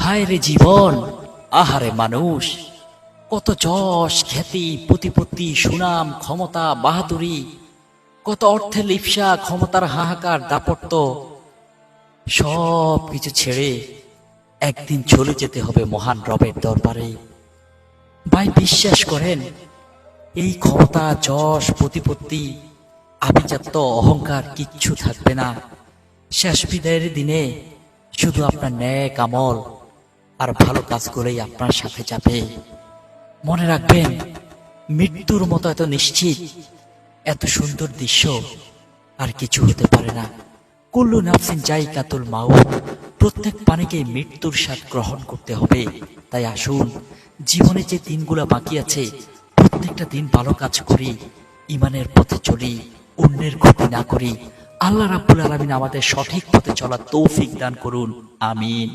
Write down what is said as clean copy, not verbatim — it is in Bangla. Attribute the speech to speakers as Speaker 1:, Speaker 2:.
Speaker 1: হায় রে জীবন, আহারে মানুষ, কত যশ খ্যাতি প্রতিপত্তি সুনাম ক্ষমতা বাহাদুরি, কত অর্থের লিপ্সা ক্ষমতার হাহাকার দাপট্য, সব কিছু ছেড়ে একদিন চলে যেতে হবে মহান রবের দরবারে। ভাই বিশ্বাস করেন, এই ক্ষমতা যশ প্রতিপত্তি আভিজাত্য অহংকার কিচ্ছু থাকবে না। শেষ বিদায়ের দিনে শুধু আপনার ন্যাক আমল আর ভালো কাজগুলোই আপনার সাথে যাবে। মনে রাখবেন, মৃত্যুর মতো এত নিশ্চিত, এত সুন্দর দৃশ্য আর কিছু হতে পারে না। কুল্লু নাফসিন যায়িকাতুল মাউত, প্রত্যেক প্রাণীকে মৃত্যুর স্বাদ গ্রহণ করতে হবে। তাই আসুন, জীবনে যে দিনগুলো বাকি আছে প্রত্যেকটা দিন ভালো কাজ করি, ইমানের পথে চলি, অন্যের ক্ষতি না করি। আল্লাহ রাব্বুল আলামিন আমাদের সঠিক পথে চলার তৌফিক দান করুন, আমিন।